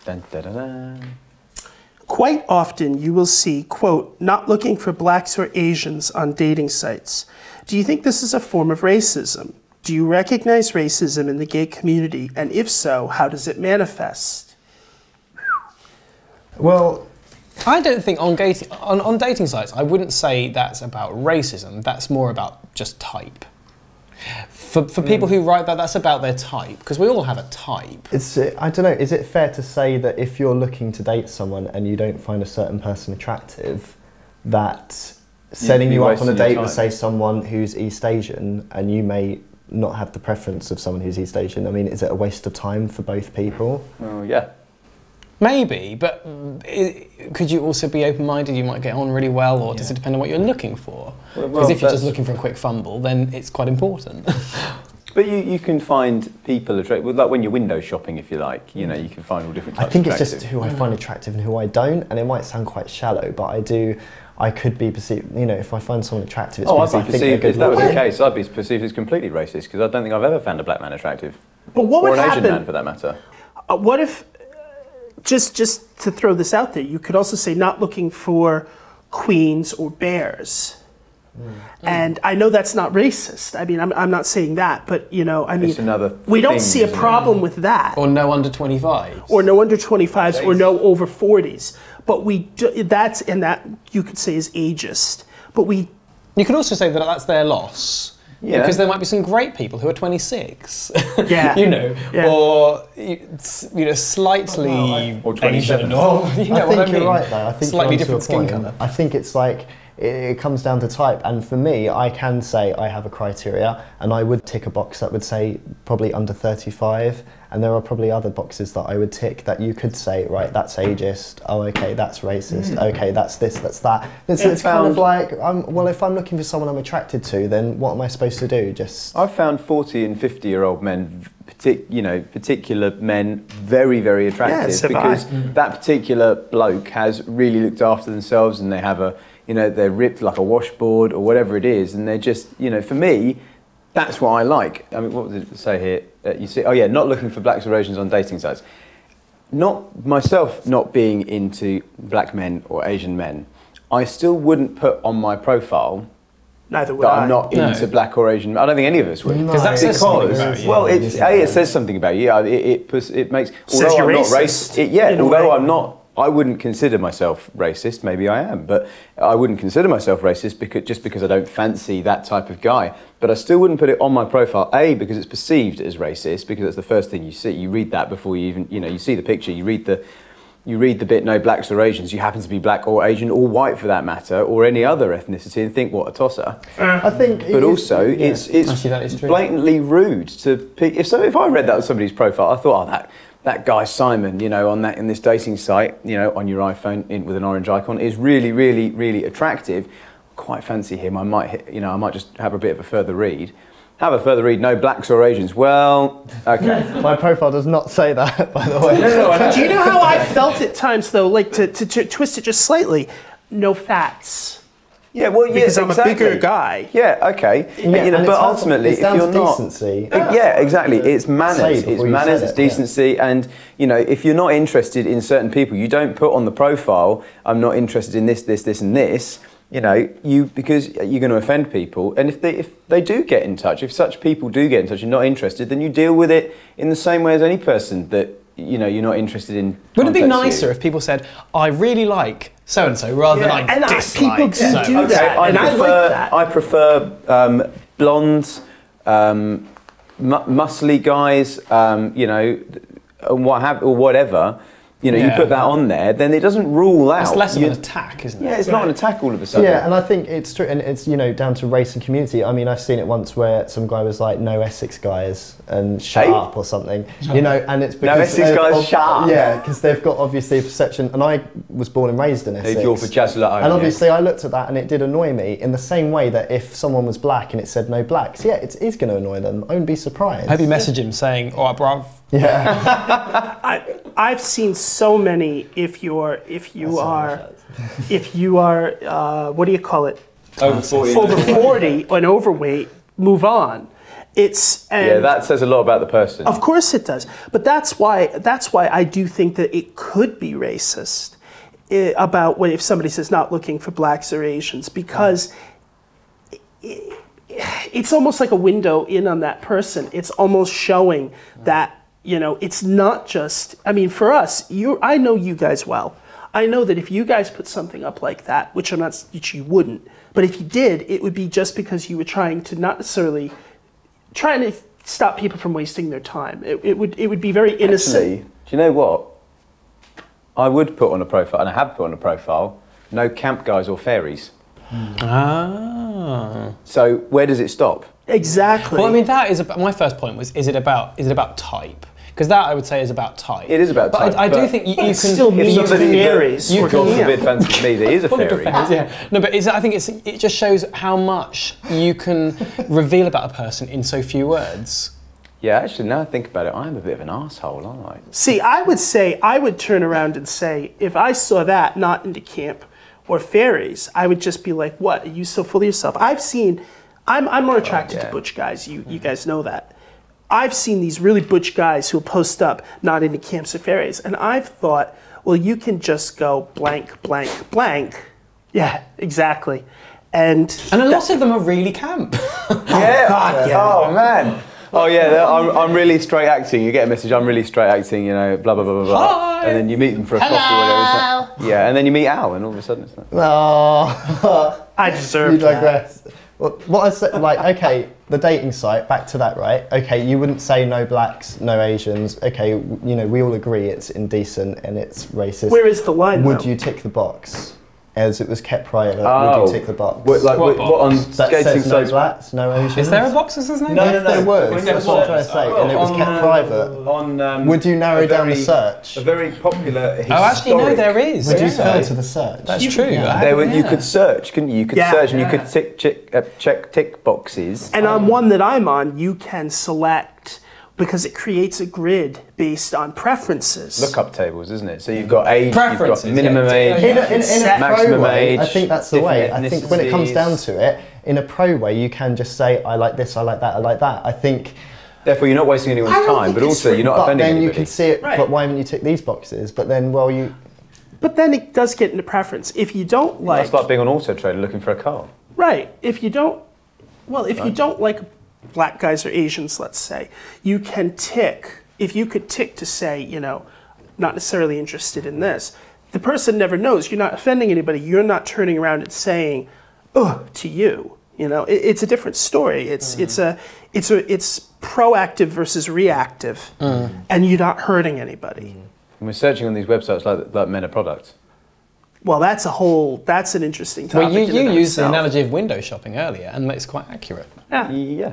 Dun, dun, dun, dun. Quite often you will see, quote, not looking for blacks or Asians on dating sites. Do you think this is a form of racism? Do you recognize racism in the gay community? And if so, how does it manifest? Well, I don't think on dating sites, I wouldn't say that's about racism. That's more about just type. For people who write that, that's about their type, because we all have a type. I don't know, is it fair to say that if you're looking to date someone and you don't find a certain person attractive, that setting you up on a date with, say, someone who's East Asian, and you may not have the preference of someone who's East Asian, I mean, is it a waste of time for both people? Well, yeah. Maybe, but could you also be open-minded? You might get on really well, or does it depend on what you're looking for? Because if you're just looking for a quick fumble, then it's quite important. But you can find people attractive, like when you're window shopping, if you like, you know, you can find all different types I think of it's just who I find attractive and who I don't, and it might sound quite shallow, but I could be perceived, you know, if I find someone attractive, it's because I think they're good. If that was the case, I'd be perceived as completely racist, because I don't think I've ever found a black man attractive. But what would happen? Or an Asian man, for that matter. What if, just to throw this out there, you could also say not looking for queens or bears. And I know that's not racist. I mean, I'm not saying that, but you know, I mean, we don't see a problem with that. Or no under 25s. Or no under 25s, or no over 40s. But that you could say is ageist. But you could also say that that's their loss. Yeah. Because there might be some great people who are 26, yeah. you know, or slightly or Asian, or you know what I mean. You're right though. I think slightly different skin colour. I think it's like it comes down to type, and for me, I can say I have a criteria, and I would tick a box that would say probably under 35, and there are probably other boxes that I would tick that you could say, right, that's ageist, oh okay, that's racist, okay, that's this, that's that. It's kind of like, well, if I'm looking for someone I'm attracted to, then what am I supposed to do? I've found 40 and 50-year-old men, particular men, very, very attractive, because that particular bloke has really looked after themselves, and they have they're ripped like a washboard or whatever it is, and they're just, for me, that's what I like. I mean, what did it say here? You see, not looking for blacks or Asians on dating sites. Not being into black men or Asian men, I still wouldn't put on my profile Neither would that I'm not into black or Asian. I don't think any of us would. Because that says something about you. Well, it says something about you. It makes. Says you're racist. Although I'm not. I wouldn't consider myself racist. Maybe I am, but I wouldn't consider myself racist because I don't fancy that type of guy. But I still wouldn't put it on my profile. A, because it's perceived as racist, because that's the first thing you see. You read that before you even, you see the picture. You read the bit, no blacks or Asians. You happen to be black or Asian or white for that matter, or any other ethnicity, and think, what a tosser. I think. But also, it's blatantly rude to. If I read that on somebody's profile, I thought, that guy Simon, in this dating site, on your iPhone with an orange icon, is really, really, really attractive. Quite fancy him. I might just have a bit of a further read. Have a further read. No blacks or Asians. Well, okay. My profile does not say that, by the way. Do you know how I felt at times, though? Like to twist it just slightly. No fats. Yeah, well, because I'm a bigger guy. Yeah, okay. But ultimately, if you're not, decency. Exactly. It's manners. It's manners. It's decency. And if you're not interested in certain people, you don't put on the profile, "I'm not interested in this, this, this, and this." Because you're going to offend people. And if they do get in touch, if such people do get in touch and not interested, then you deal with it in the same way as any person that you're not interested in. Wouldn't it be nicer if people said, "I really like so and so," rather than "I dislike"? People do that, and I like that. I prefer blondes, muscly guys, or whatever. You put that on there, then it doesn't rule out. It's less of an attack, isn't it? Yeah, it's not an attack all of a sudden. Yeah, and I think it's true, and it's down to race and community. I mean, I've seen it once where some guy was like, "No Essex guys," and shut up or something. And it's because no Essex guys, shut up. Yeah, because they've got obviously a perception. And I was born and raised in Essex. If you're for Chasler, and obviously I looked at that and it did annoy me. In the same way that if someone was black and it said no blacks, it is going to annoy them. I wouldn't be surprised. I hope you message him saying, "All right, bruv." Yeah. I've seen so many. If you are, what do you call it? Over 40. Over 40 and overweight, move on. that says a lot about the person. Of course it does, but that's why I do think that it could be racist about if somebody says not looking for blacks or Asians, because it's almost like a window in on that person. It's almost showing that, it's not just, I mean, for us, I know you guys well. I know that if you guys put something up like that, which you wouldn't, but if you did, it would be just because you were trying to not necessarily trying to stop people from wasting their time. It would be very innocent. Actually, do you know what? I would put on a profile, and I have put on a profile, no camp guys or fairies. Ah. So where does it stop? Exactly. Well, I mean, that is my first point was: is it about type? Because that I would say is about type. It is about type. But I do think you can still mean fairies. God forbid fancies me, there is a fairy. Yeah. No, but I think it just shows how much you can reveal about a person in so few words. Yeah, actually, now I think about it, I'm a bit of an arsehole, aren't I? See, I would turn around and say, if I saw that not into camp or fairies, I would just be like, what? Are you so full of yourself? I'm more attracted to butch guys. You guys know that. I've seen these really butch guys who'll post up not into camps or fairies, and I've thought, well, you can just go blank, blank, blank. Yeah, exactly. And a lot of them are really camp. Yeah. God, yeah. Oh, man. Oh, yeah, I'm really straight acting. You get a message, I'm really straight acting, blah, blah, blah, blah, blah. Hi. And then you meet them for a coffee or whatever. Yeah, and then you meet Al, and all of a sudden it's like... Oh, I deserve you digress. Well, what I said, okay, the dating site, back to that, right? Okay, you wouldn't say no blacks, no Asians. Okay, we all agree it's indecent and it's racist. Where is the line, Would though? you tick the box? As it was kept private, Oh. would you tick the box? What on that skating says no sites? blacks, no Asians? Is there a box that says no? No, there was. Well, That's what I'm trying to say. And it was kept private. Would you narrow down the search? A very popular historic... Oh, actually, no, there is. Would you Yeah. filter the search? That's true. You could search, couldn't you? You could Yeah. search and you could check tick boxes. And on one that I'm on, you can select, because it creates a grid based on preferences. Look-up tables, isn't it? So you've got age, you've Preferences, got minimum yeah. age, In a maximum pro way, age. I think that's the way. I think when it comes ethnicities. down to it, in a pro way, you can just say, I like this, I like that, I like that. I think... Therefore, you're not wasting anyone's I don't time, think but it's also you're not But offending then you anybody. can see it, Right. but why haven't you tick these boxes? But then, well, you... But then it does get into preference. If you don't like... That's like being on Auto Trader looking for a car. Right. If you don't... Well, if you don't like black guys or Asians, let's say, you can tick... If you could tick to say, not necessarily interested in this, the person never knows. You're not offending anybody. You're not turning around and saying, "Ugh," to you. It's a different story. It's proactive versus reactive, and you're not hurting anybody. And we're searching on these websites like men are products. Well, that's an interesting topic. Well, you in and of used the itself. analogy of window shopping earlier, and it's quite accurate. Yeah. Yeah.